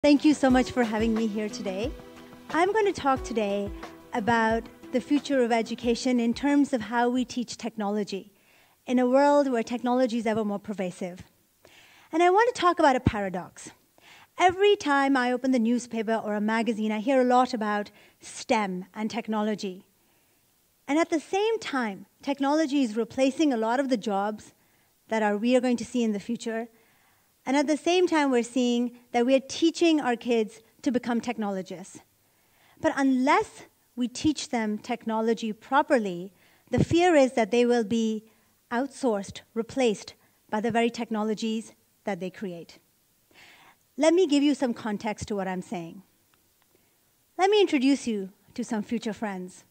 Thank you so much for having me here today. I'm going to talk today about the future of education in terms of how we teach technology in a world where technology is ever more pervasive. And I want to talk about a paradox. Every time I open the newspaper or a magazine, I hear a lot about STEM and technology. And at the same time, technology is replacing a lot of the jobs that we are going to see in the future. And at the same time, we're seeing that we are teaching our kids to become technologists. But unless we teach them technology properly, the fear is that they will be outsourced, replaced by the very technologies that they create. Let me give you some context to what I'm saying. Let me introduce you to some future friends.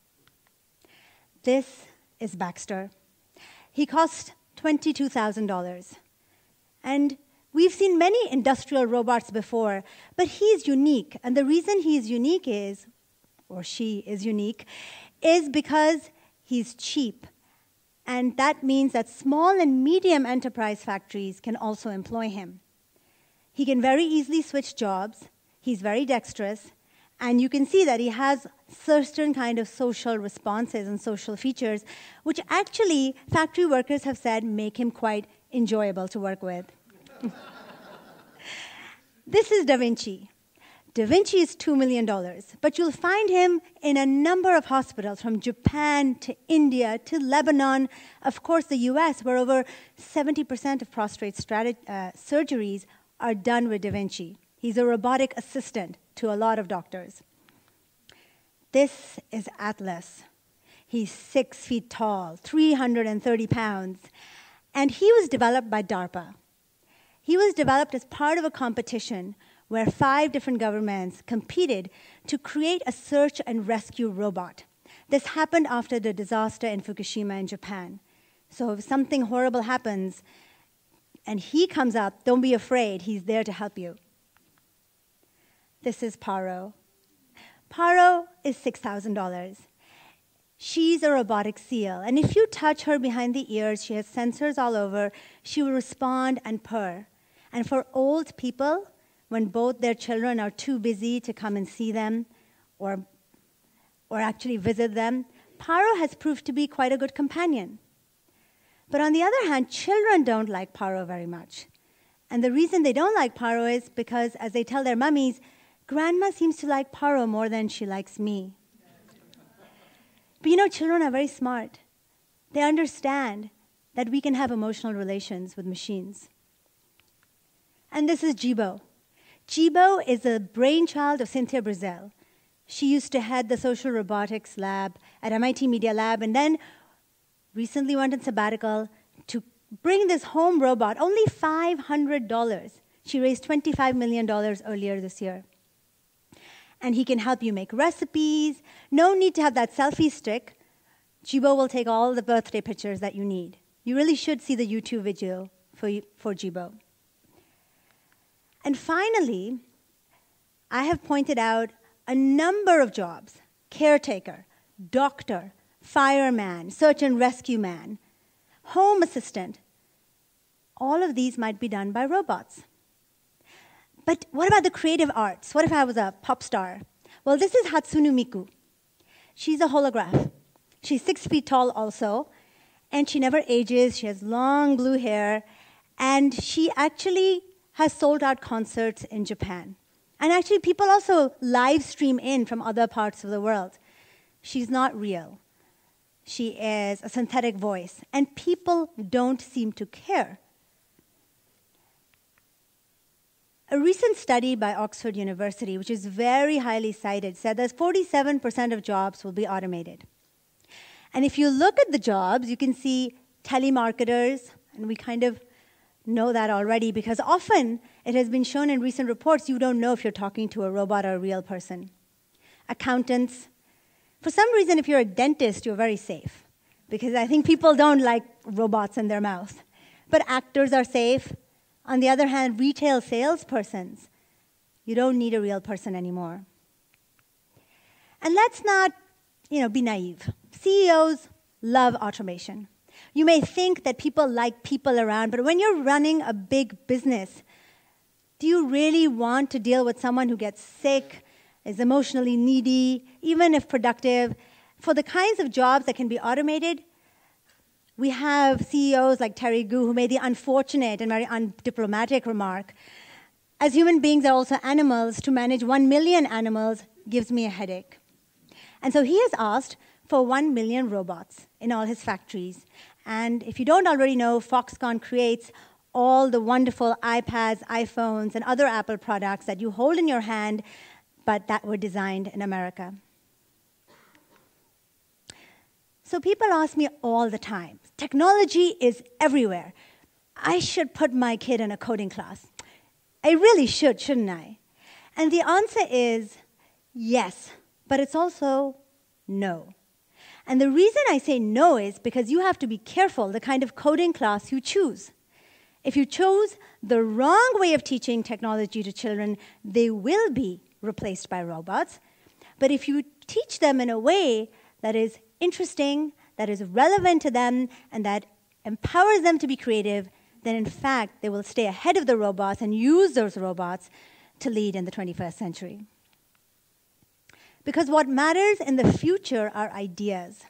This is Baxter. He costs $22,000. And we've seen many industrial robots before, but he's unique. And the reason he's unique is, or she is unique, is because he's cheap. And that means that small and medium enterprise factories can also employ him. He can very easily switch jobs. He's very dexterous. And you can see that he has certain kind of social responses and social features, which actually factory workers have said make him quite enjoyable to work with. This is Da Vinci. Da Vinci is $2 million, but you'll find him in a number of hospitals, from Japan to India to Lebanon, of course the US, where over 70% of prostate surgeries are done with Da Vinci. He's a robotic assistant to a lot of doctors. This is Atlas. He's 6 feet tall, 330 pounds, and he was developed by DARPA. He was developed as part of a competition where 5 different governments competed to create a search and rescue robot. This happened after the disaster in Fukushima in Japan. So if something horrible happens and he comes up, don't be afraid, he's there to help you. This is Paro. Paro is $6,000. She's a robotic seal, and if you touch her behind the ears, she has sensors all over, she will respond and purr. And for old people, when both their children are too busy to come and see them or actually visit them, Paro has proved to be quite a good companion. But on the other hand, children don't like Paro very much. And the reason they don't like Paro is because, as they tell their mummies, Grandma seems to like Paro more than she likes me. But you know, children are very smart. They understand that we can have emotional relations with machines. And this is Geebo. Geebo is a brainchild of Cynthia Brazil. She used to head the social robotics lab at MIT Media Lab, and then recently went on sabbatical to bring this home robot, only $500. She raised $25 million earlier this year. And he can help you make recipes. No need to have that selfie stick. Geebo will take all the birthday pictures that you need. You really should see the YouTube video for Geebo. And finally, I have pointed out a number of jobs: caretaker, doctor, fireman, search and rescue man, home assistant. All of these might be done by robots. But what about the creative arts? What if I was a pop star? Well, this is Hatsune Miku. She's a holograph. She's 6 feet tall also, and she never ages. She has long blue hair, and she actually has sold out concerts in Japan. And actually, people also live stream in from other parts of the world. She's not real. She is a synthetic voice, and people don't seem to care. A recent study by Oxford University, which is very highly cited, said that 47% of jobs will be automated. And if you look at the jobs, you can see telemarketers, and we kind of know that already because often it has been shown in recent reports you don't know if you're talking to a robot or a real person. Accountants. For some reason, if you're a dentist, you're very safe because I think people don't like robots in their mouth. But actors are safe. On the other hand, retail salespersons, you don't need a real person anymore. And let's not, be naive. CEOs love automation. You may think that people like people around, but when you're running a big business, Do you really want to deal with someone who gets sick, is emotionally needy, even if productive? For the kinds of jobs that can be automated, we have CEOs like Terry Gu who made the unfortunate and very undiplomatic remark, as human beings are also animals, to manage 1 million animals gives me a headache. And so he has asked for 1 million robots in all his factories. And if you don't already know, Foxconn creates all the wonderful iPads, iPhones, and other Apple products that you hold in your hand, but that were designed in America. So people ask me all the time, technology is everywhere. I should put my kid in a coding class. I really should, shouldn't I? And the answer is yes, but it's also no. And the reason I say no is because you have to be careful the kind of coding class you choose. If you chose the wrong way of teaching technology to children, they will be replaced by robots. But if you teach them in a way that is interesting, that is relevant to them, and that empowers them to be creative, then in fact, they will stay ahead of the robots and use those robots to lead in the 21st century. Because what matters in the future are ideas.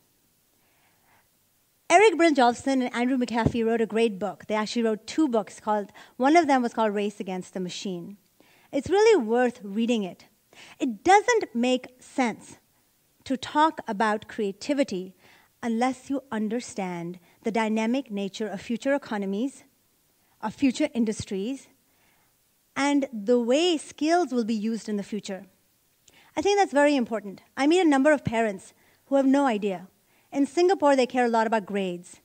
Eric Brynjolfsson and Andrew McAfee wrote a great book. They actually wrote 2 books one of them was called Race Against the Machine. It's really worth reading it. It doesn't make sense to talk about creativity unless you understand the dynamic nature of future economies, of future industries, and the way skills will be used in the future. I think that's very important. I meet a number of parents who have no idea. In Singapore, they care a lot about grades.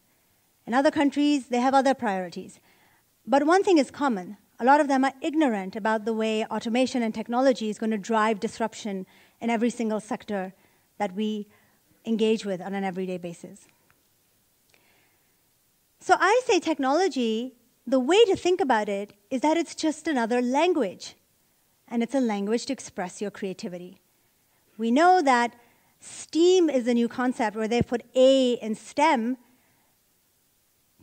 In other countries, they have other priorities. But one thing is common. A lot of them are ignorant about the way automation and technology is going to drive disruption in every single sector that we engage with on an everyday basis. So I say technology, the way to think about it is that it's just another language. And it's a language to express your creativity. We know that STEAM is a new concept where they put A in STEM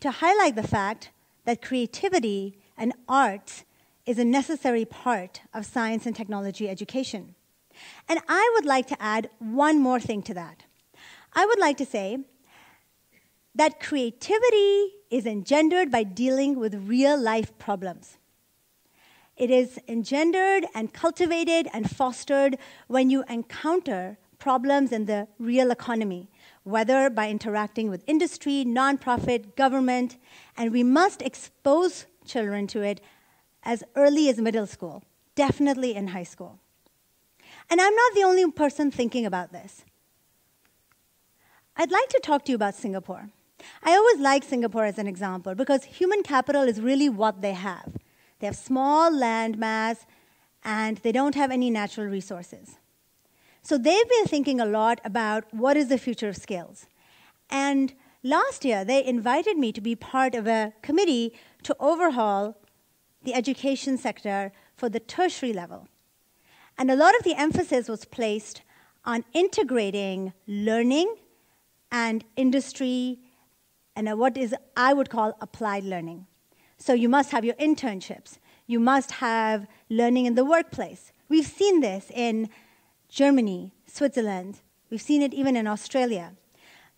to highlight the fact that creativity and arts is a necessary part of science and technology education. And I would like to add one more thing to that. I would like to say that creativity is engendered by dealing with real-life problems. It is engendered and cultivated and fostered when you encounter problems in the real economy, whether by interacting with industry, nonprofit, government, and we must expose children to it as early as middle school, definitely in high school. And I'm not the only person thinking about this. I'd like to talk to you about Singapore. I always like Singapore as an example because human capital is really what they have. They have small land mass, and they don't have any natural resources. So they've been thinking a lot about what is the future of skills. And last year, they invited me to be part of a committee to overhaul the education sector for the tertiary level. And a lot of the emphasis was placed on integrating learning and industry and what is I would call applied learning. So you must have your internships. You must have learning in the workplace. We've seen this in Germany, Switzerland. We've seen it even in Australia.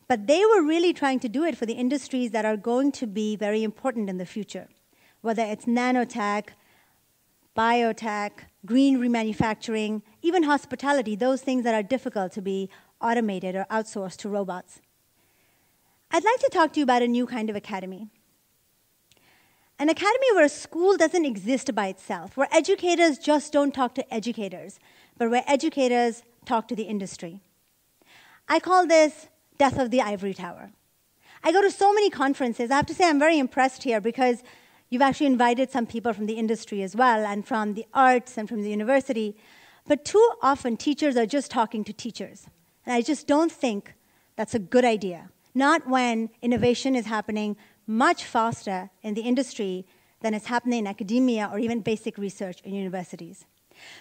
But they were really trying to do it for the industries that are going to be very important in the future, whether it's nanotech, biotech, green remanufacturing, even hospitality, those things that are difficult to be automated or outsourced to robots. I'd like to talk to you about a new kind of academy. An academy where a school doesn't exist by itself, where educators just don't talk to educators, but where educators talk to the industry. I call this death of the ivory tower. I go to so many conferences. I have to say I'm very impressed here because you've actually invited some people from the industry as well, and from the arts and from the university. But too often, teachers are just talking to teachers. And I just don't think that's a good idea. Not when innovation is happening much faster in the industry than it's happening in academia or even basic research in universities.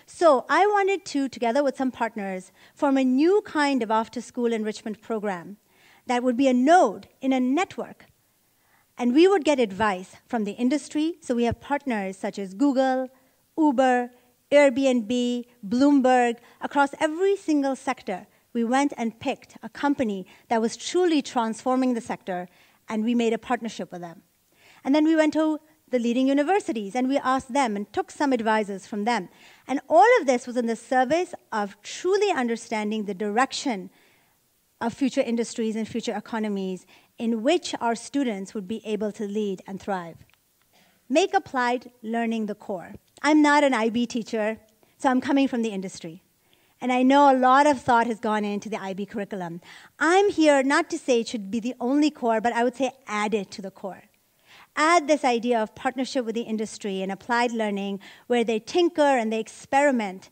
So I wanted to, together with some partners, form a new kind of after-school enrichment program that would be a node in a network. And we would get advice from the industry. So we have partners such as Google, Uber, Airbnb, Bloomberg, across every single sector, we went and picked a company that was truly transforming the sector, and we made a partnership with them. And then we went to the leading universities, and we asked them and took some advisors from them. And all of this was in the service of truly understanding the direction of future industries and future economies in which our students would be able to lead and thrive. Make applied learning the core. I'm not an IB teacher, so I'm coming from the industry. And I know a lot of thought has gone into the IB curriculum. I'm here not to say it should be the only core, but I would say add it to the core. Add this idea of partnership with the industry and applied learning where they tinker and they experiment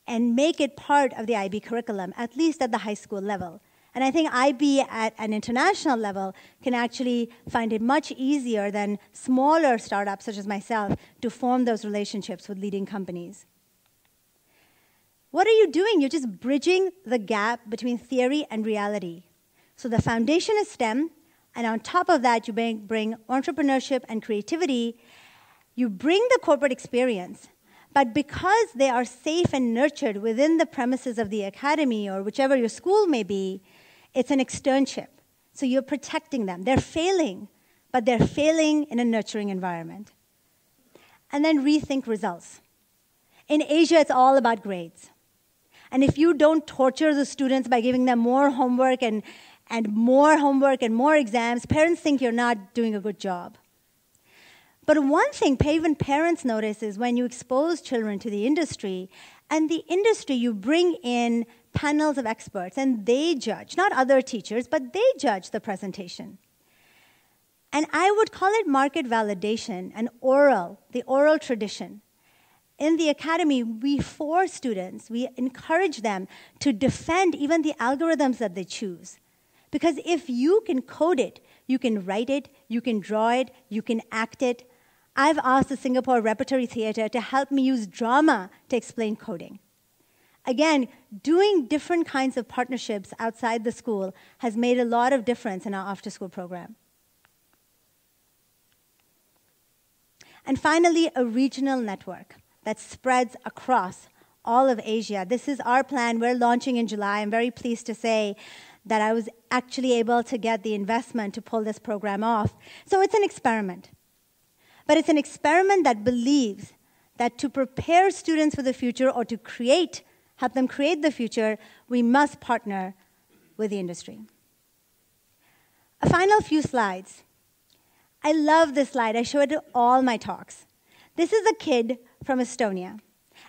and make it part of the IB curriculum, at least at the high school level. And I think IB at an international level can actually find it much easier than smaller startups such as myself to form those relationships with leading companies. What are you doing? You're just bridging the gap between theory and reality. So the foundation is STEM, and on top of that, you bring entrepreneurship and creativity. You bring the corporate experience, but because they are safe and nurtured within the premises of the academy or whichever your school may be, it's an externship. So you're protecting them. They're failing, but they're failing in a nurturing environment. And then rethink results. In Asia, it's all about grades. And if you don't torture the students by giving them more homework and more exams, parents think you're not doing a good job. But one thing even parents notice is when you expose children to the industry, and the industry, you bring in panels of experts, and they judge, not other teachers, but they judge the presentation. And I would call it market validation and the oral tradition. In the academy, we force students, we encourage them to defend even the algorithms that they choose. Because if you can code it, you can write it, you can draw it, you can act it. I've asked the Singapore Repertory Theatre to help me use drama to explain coding. Again, doing different kinds of partnerships outside the school has made a lot of difference in our after-school program. And finally, a regional network that spreads across all of Asia. This is our plan. We're launching in July. I'm very pleased to say that I was actually able to get the investment to pull this program off. So it's an experiment. But it's an experiment that believes that to prepare students for the future or to help them create the future, we must partner with the industry. A final few slides. I love this slide. I show it to all my talks. This is a kid from Estonia.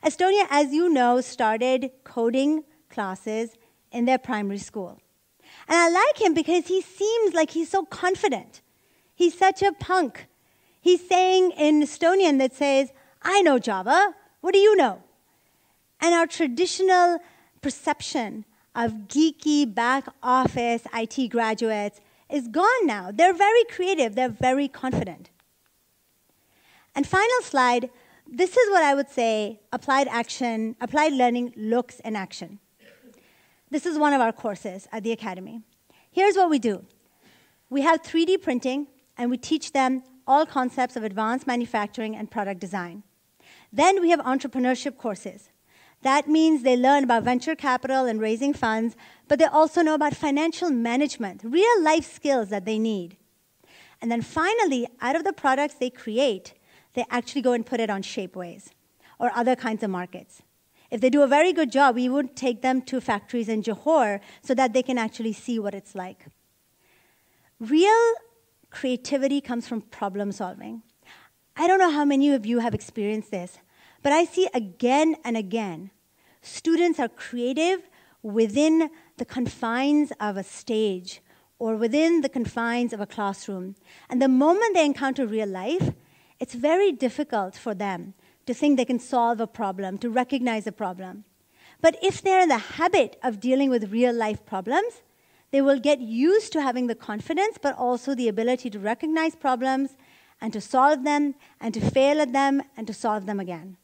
Estonia, as you know, started coding classes in their primary school. And I like him because he seems like he's so confident. He's such a punk. He's saying in Estonian that says, I know Java, what do you know? And our traditional perception of geeky back office IT graduates is gone now. They're very creative, they're very confident. And final slide, this is what I would say applied learning looks in action. This is one of our courses at the Academy. Here's what we do. We have 3D printing, and we teach them all concepts of advanced manufacturing and product design. Then we have entrepreneurship courses. That means they learn about venture capital and raising funds, but they also know about financial management, real-life skills that they need. And then finally, out of the products they create, they actually go and put it on Shapeways or other kinds of markets. If they do a very good job, we would take them to factories in Johor so that they can actually see what it's like. Real creativity comes from problem solving. I don't know how many of you have experienced this, but I see again and again, students are creative within the confines of a stage or within the confines of a classroom. And the moment they encounter real life, it's very difficult for them to think they can solve a problem, to recognize a problem. But if they're in the habit of dealing with real-life problems, they will get used to having the confidence, but also the ability to recognize problems and to solve them and to fail at them and to solve them again.